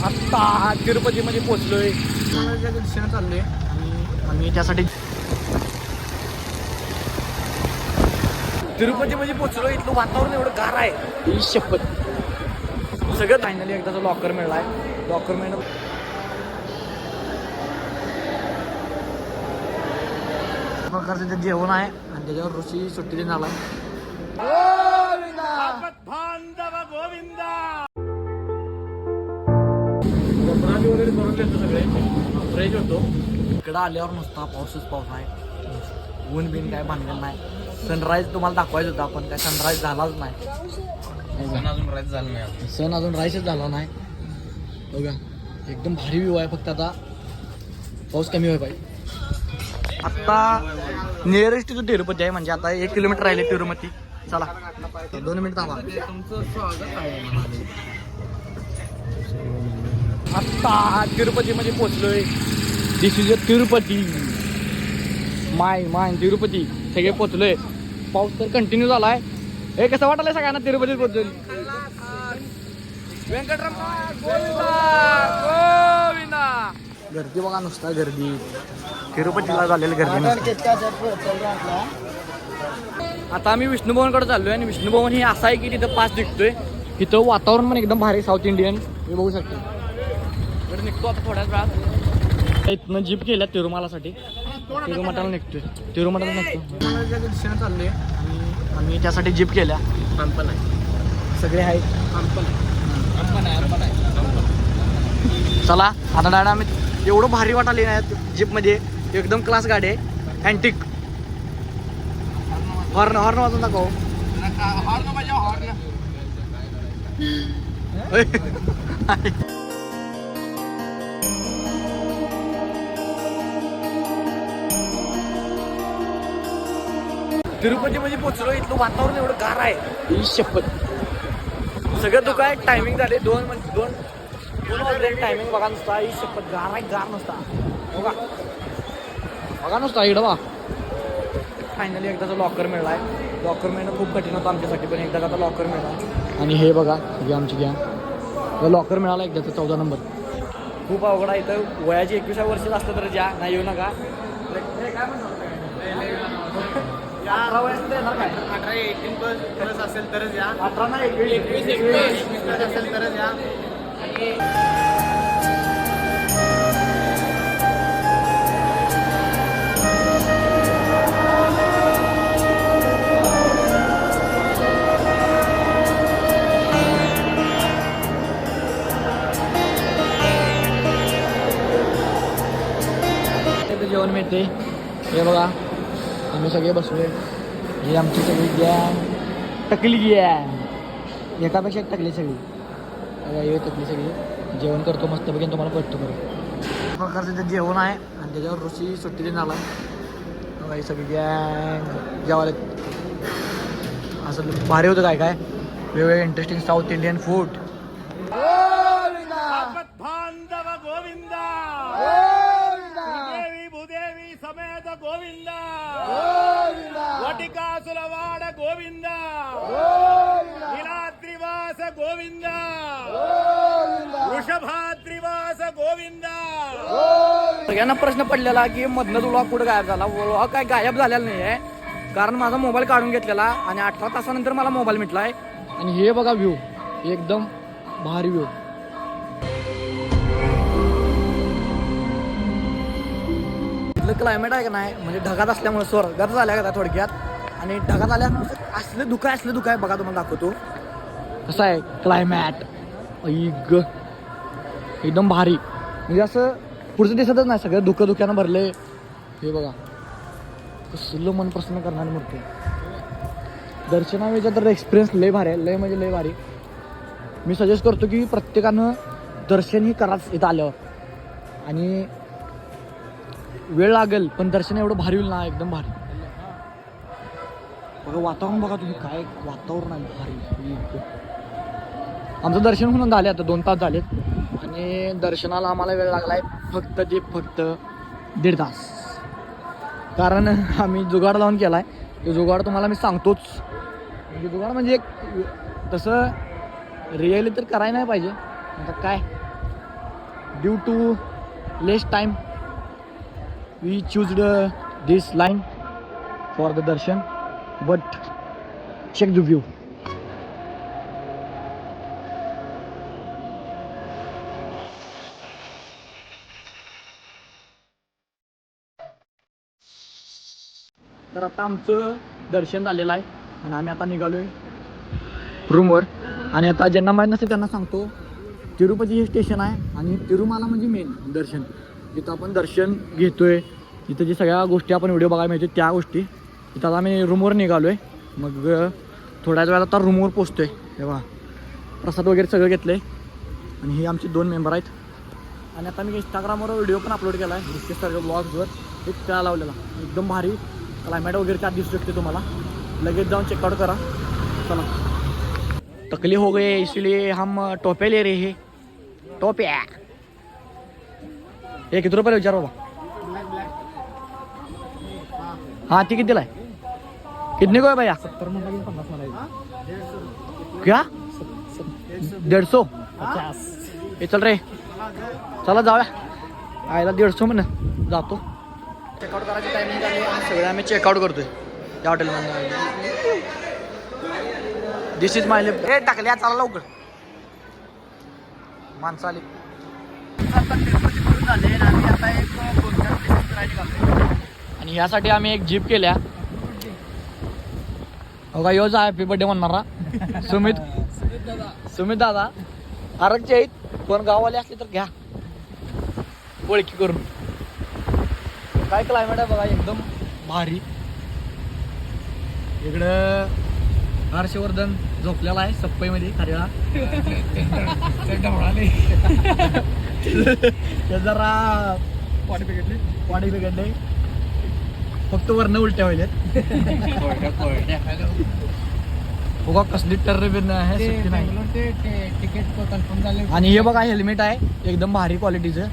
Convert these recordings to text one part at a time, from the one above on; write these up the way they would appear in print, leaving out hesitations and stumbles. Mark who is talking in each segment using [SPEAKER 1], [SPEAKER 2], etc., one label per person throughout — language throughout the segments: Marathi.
[SPEAKER 1] आत्ता तिरुपतीमध्ये पोहोचलोय. दिशेने चाललोय आणि त्यासाठी तिरुपतीमध्ये पोहोचलो. इथलं वातावरण एवढं गार आहे ही शपथ. सगळं फायनली एकदाचा लॉकर मिळालाय. लॉकर मिळणं प्रकारचं ते जेवण आहे आणि त्याच्यावर ऋषी सुट्टी देऊन आलाय. वगैरे करून देतो सगळे फ्रेश होतो. इकडं आल्यावर नुसता पाऊसच पाऊस आहे. ऊन बिन काय भांडण नाही. सनराईज तुम्हाला दाखवायचं होता पण काय सनराईज झालाच नाही. सण अजून राईसच झाला नाही. बघा एकदम भारी व्ह्यू आहे. फक्त आता पाऊस कमी व्हाय पाहिजे. आत्ता नियरेस्ट टू तिरुपती आहे. म्हणजे आता 1 किलोमीटर राहिले तिरुपती. चला 2 मिनिट थांबा.
[SPEAKER 2] तुमचं स्वागत आहे.
[SPEAKER 1] आत्ता तिरुपतीमध्ये पोहोचलोय. दिस इज अ तिरुपती. माय तिरुपती सगळे पोहोचलोय. पाऊस तर कंटिन्यू झालाय. हे कसं वाटलंय सगळ्यांना तिरुपतीत पोहोचून? व्यंकटरमण गोविंदा गोविंदा. गर्दी बघा नुसता गर्दी. तिरुपतीला झालेली गर्दी. आता आम्ही विष्णुभवनकडे चाललोय आणि विष्णुभवन हे असं आहे की तिथं पास दिसतोय. तिथं वातावरण पण एकदम भारी साऊथ इंडियन हे बघू शकतो. इकडे निघतो आता थोड्याच वेळात. इथनं जीप केल्या तिरुमलासाठी. तिरुमठाला निघतोय. तिरुमठाला निघतो. दिशेने चाललोय आणि त्यासाठी जीप केल्या.
[SPEAKER 2] पंपन आहे
[SPEAKER 1] सगळे आहेत.
[SPEAKER 2] पंपन आहे.
[SPEAKER 1] चला आता डायरेक्ट आम्ही एवढं भारी वाटाले नाही जीपमध्ये. एकदम क्लास गाडी आहे. अँटिक. हॉर्न वाजून दाखव. तिरुपतीमध्ये पोहोचलो. इथलं वातावरण एवढं गार आहे ही शपथ. सगळं दुःख आहे. टायमिंग झाले 2 वाजले. टायमिंग बघा नुसता ही शपथ. गार आहे गार नुसता. बघा नुसता इकडं बघा. फायनली एकदाचा लॉकर मिळालाय. लॉकर मिळणं खूप कठीण होतं आमच्यासाठी पण एकदा आता लॉकर मिळाला. आणि हे बघा सगळी आमची गॅंग. लॉकर मिळाला एकदाचा 14 नंबर. खूप अवघड आहे. इथं वयाची 21 वर्षात असतं तर ज्या नाही येऊ नका. काय म्हणतो 18 वयात येणार काय?
[SPEAKER 2] 18 प्लस असेल तरच या.
[SPEAKER 1] 18 नाही 21
[SPEAKER 2] असेल तरच या.
[SPEAKER 1] जेवण मिळते. हे बघा आम्ही सगळे बसलोय. ही आमची सगळी गॅंग. टकली गॅंग. एकापेक्षा एक टकली सगळी. हे टकली सगळी जेवण करतो मस्तपैकी. तुम्हाला पटतो बरं प्रकारचं ते जेवण आहे आणि त्याच्यावर ऋषी सुट्टी देऊन आला. बघा ही सगळी गॅंग जेवायला. असं भारी होतं काय काय वेगवेगळे इंटरेस्टिंग साऊथ इंडियन फूड.
[SPEAKER 3] समेत गोविंदा वटिकासुरवाड गोविंदा नीलाद्रिवास गोविंदा वृषभाद्रिवास गोविंदा.
[SPEAKER 1] सगळ्यांना प्रश्न पडलेला की मधनं तुला कुठं गायब झाला. व्लॉग काय गायब झालेला नाही आहे कारण माझा मोबाईल काढून घेतलेला आणि 18 तासानंतर मला मोबाईल मिळालाय. आणि हे बघा व्ह्यू एकदम भारी व्ह्यू. क्लायमेट आहे का नाही म्हणजे ढगात असल्यामुळे स्वर्गात झाल्या का थोडक्यात. आणि ढगात आल्यामुळे असलं दुःख आहे बघा तुम्हाला दाखवतो कसं आहे क्लायमॅट. एकदम भारी म्हणजे असं पुढचं दिसतच नाही. सगळं धुक्यानं भरले. हे बघा कसलं मन प्रसन्न करणारी मूर्ती. दर्शनावेळीचा तर एक्सपिरियन्स लय भारी आहे. लय म्हणजे लय भारी. मी सजेस्ट करतो की प्रत्येकानं दर्शन ही कराच इथं आल्यावर. आणि वेळ लागेल पण दर्शन एवढं भारी होईल ना एकदम भारी. बघा वातावरण बघा तुम्ही काय वातावरण आहे भारी. आमचं दर्शन होऊन झाले आता 2 तास झालेत आणि दर्शनाला आम्हाला वेळ लागलाय फक्त 1.5 तास. कारण आम्ही जुगाड लावून केलाय. तो जुगाड तुम्हाला मी सांगतोच. म्हणजे जुगाड म्हणजे एक तसं रिअली तर करायला नाही पाहिजे. आता काय due to less time we choosed this line for the darshan but check the view. तर आता आमचं दर्शन झालेलं आहे आणि आम्ही आता निघालोय रूमवर. आणि आता ज्यांना माहीत नसेल त्यांना सांगतो, तिरुपती हे स्टेशन आहे आणि तिरुमाला म्हणजे मेन दर्शन, जिथं आपण दर्शन घेतोय, जिथं जे सगळ्या गोष्टी आपण व्हिडिओ बघायला मिळते त्या गोष्टी. इथं आता आम्ही रूमवर निघालोय. मग थोड्याच वेळात आता रूमवर पोचतोय. तेव्हा प्रसाद वगैरे सगळं घेतलं आहे आणि हे आमचे 2 मेंबर आहेत. आणि आता मी इंस्टाग्रामवर व्हिडिओ पण अपलोड केला आहे दुसरे सर्व ब्लॉग्सवर. एक त्या लावलेला एकदम भारी क्लायमेट वगैरे त्यात दिसू शकते तुम्हाला. लगेच जाऊन चेकआउट करा. चला. टकली हो गए इसलिए हम टोपे ले रहे हैं. टोप्या हे किती रुपये विचार बाबा. हाँ ती किती दिलाय. कितने को है भैया. 70 म्हणला 50 मला. क्या 150 हे चल रे. चला जाऊया. आयला 150 म्हण जातो. चेकआउट करायची टायमिंग झाली आणि सगळे आम्ही चेकआउट करतोय त्या हॉटेलमध्ये. दिस इज माय लिफ्ट. हे टाकल्या चला लवकर. माणसं आली. झाले आणि आम्ही आता एक 2-4 प्लेसेस करायला निघालो आणि यासाठी आम्ही एक जीप केल्या. बघा योज हॅपी बर्थडे म्हणणारा सुमित दादा. आरगचे आहेत पण गाववाले असले तर घ्या ओळखी करून. काय क्लायमेट आहे बघा एकदम भारी. इकडं हर्षवर्धन झोपलेला आहे सप्पईमध्ये खऱ्याला. जरा पाणी बिघडले फक्त वरनं उलट्या व्हायल्यात. बघा कसली टर बिन आहे सुट्टी नाही.
[SPEAKER 2] तिकीट कन्फर्म झाले.
[SPEAKER 1] आणि हे बघा हेल्मेट आहे एकदम भारी क्वालिटीचं.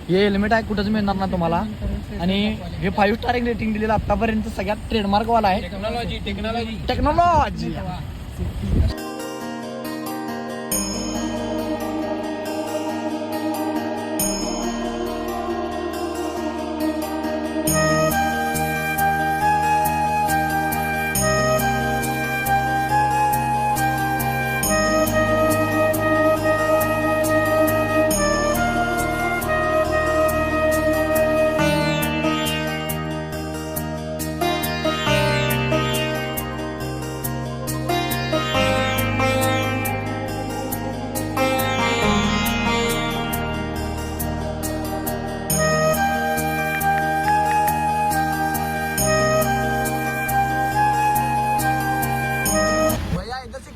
[SPEAKER 1] हे हेल्मेट आहे कुठंच मिळणार ना तुम्हाला. आणि हे 5 स्टार रेटिंग दिलेलं आतापर्यंत सगळ्यात ट्रेडमार्क वाला आहे. टेक्नॉलॉजी.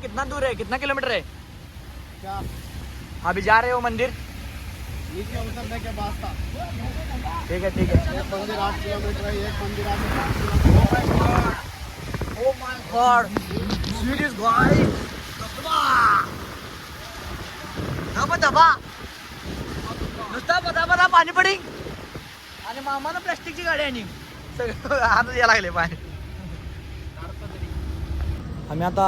[SPEAKER 1] कितना दूर है, कितना किलोमीटर है.
[SPEAKER 2] क्या
[SPEAKER 1] अभी जा रहे हो मंदिर.
[SPEAKER 2] नीचे उतरने के बाद था.
[SPEAKER 1] ठीक है ठीक है.
[SPEAKER 2] एक मंदिर 8 किलोमीटर है. एक मंदिर आगे 5 kilometre.
[SPEAKER 1] Oh my god, serious guy. धबा धबा नुसता बदा पाणी पडी आणि मामानं प्लास्टिकची गाडी आणि सगळं हात यायला लागले पाणी. आम्ही आता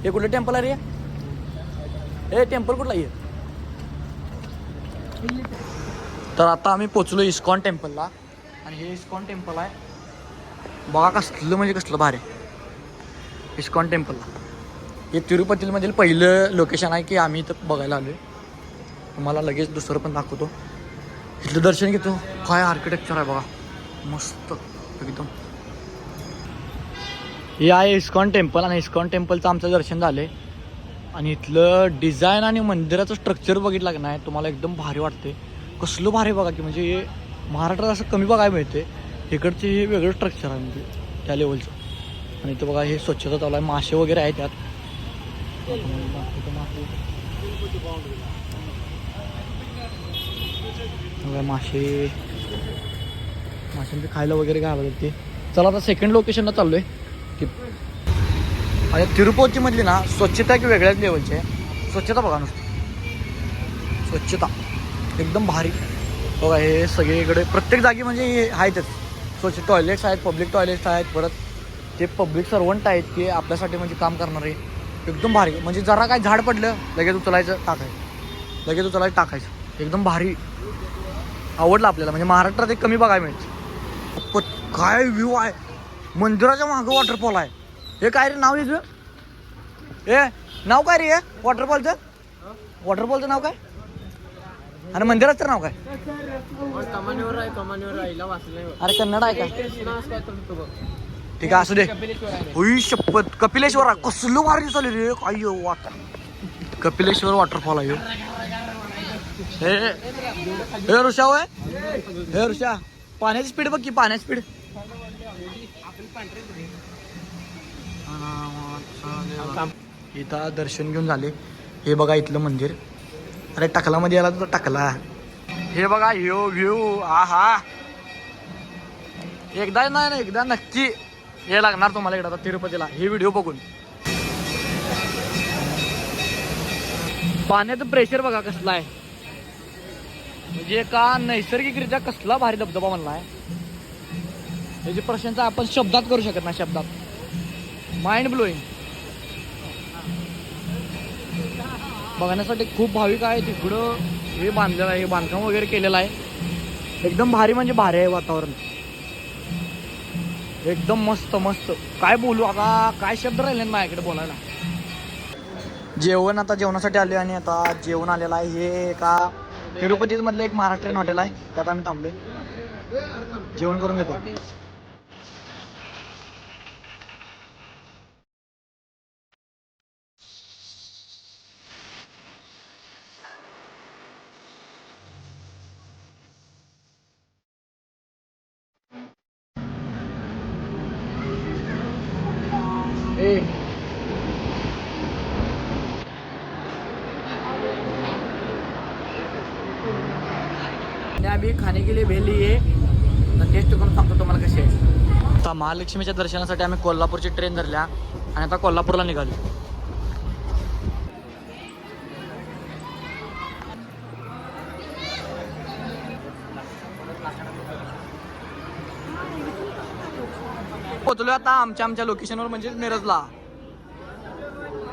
[SPEAKER 1] हे कुठलं टेम्पल आहे रे. हे टेम्पल कुठलं आहे. तर आता आम्ही पोचलो इस्कॉन टेम्पलला आणि हे इस्कॉन टेम्पल आहे. बघा कसलं म्हणजे कसलं भारी इस्कॉन टेम्पलला. हे तिरुपतीमधील पहिलं लोकेशन आहे की आम्ही इथं बघायला आलो आहे. तुम्हाला लगेच दुसरं पण दाखवतो. इथलं दर्शन घेतो. काय आर्किटेक्चर आहे बघा मस्त एकदम. हे आहे इस्कॉन टेम्पल आणि इस्कॉन टेम्पलचं आमचं दर्शन झालं आहे. आणि इथलं डिझाईन आणि मंदिराचं स्ट्रक्चर बघितलं की नाही तुम्हाला एकदम भारी वाटते. कसलं भारी बघा की म्हणजे हे महाराष्ट्रात असं कमी बघायला मिळते. इकडचे हे वेगळं स्ट्रक्चर आहे म्हणजे त्या लेवलचं. आणि इथं बघा हे स्वच्छता चालू आहे. मासे वगैरे आहे त्यात. मासे माशांचे खायला वगैरे घालत ते. चला आता सेकंड लोकेशनला चाललो आहे की अरे तिरुपतीमधली ना स्वच्छता की वेगळ्याच लेवलची आहे. स्वच्छता बघा नुसती स्वच्छता एकदम भारी. बघा हे सगळीकडे प्रत्येक जागी म्हणजे हे आहेतच स्वच्छ. टॉयलेट्स आहेत, पब्लिक टॉयलेट्स आहेत. परत ते पब्लिक सर्वंट आहेत की आपल्यासाठी म्हणजे काम करणारे. एकदम भारी म्हणजे जरा काय झाड पडलं लगेच उचलायचं टाकायचं, लगेच उचलायचं टाकायचं. एकदम भारी आवडलं आपल्याला, म्हणजे महाराष्ट्रात एक कमी बघायला मिळते. पण काय व्ह्यू आहे, मंदिराच्या मागं वॉटरफॉल आहे. हे काय रे नाव याचं, हे नाव काय रे वॉटरफॉलचं, वॉटरफॉलचं नाव काय आणि मंदिराचं नाव काय?
[SPEAKER 2] कमानीवर आहे, कमानीवर राहिला वाचलं.
[SPEAKER 1] अरे कन्नड आहे का? ठीक आहे असू दे. होई शपथ कपिलेश्वर आहे, कसलं भारी चालू रे. काय वाटर कपिलेश्वर वॉटरफॉल आहे ह्यो. हे ऋषा होय, हे ऋषा पाण्याची स्पीड बघ की, पाण्याची स्पीड. इथं दर्शन घेऊन झाले. हे बघा इथलं मंदिर. अरे टकलामध्ये आला तर टकला. हे बघा ह्यो व्ह्यू, आहा एकदा नाही ना एकदा नक्की हे लागणार तुम्हाला इकडं तिरुपतीला हे व्हिडिओ बघून. पाण्याचं प्रेशर बघा कसला आहे, म्हणजे का नैसर्गिकरित्या कसला भारी धबधबा म्हणलाय. त्याची प्रशंसा आपण शब्दात करू शकत नाही, शब्दात. Mind blowing. बघण्यासाठी खूप भाविक आहे तिकडं. हे बांधलेलं आहे, बांधकाम वगैरे केलेलं आहे. एकदम भारी म्हणजे भारी आहे वातावरण, एकदम मस्त मस्त. काय बोलू आता, काय शब्द राहिले माझ्याकडे बोलायला. जेवण आता जेवणासाठी आले आणि आता जेवण आलेलं आहे. हे का तिरुपती मधलं एक महाराष्ट्रीयन हॉटेल आहे, त्यात आम्ही थांबलोय. जेवण करून घेतो. अभी खाने के लिए भेल ली आहे, टेस्ट करून सांगतो तुम्हाला कशी आहे. आता महालक्ष्मीच्या दर्शनासाठी आम्ही कोल्हापूरची ट्रेन धरल्या आणि आता कोल्हापूरला निघालो. पोचलो आता आमच्या लोकेशनवर, म्हणजे मिरजला.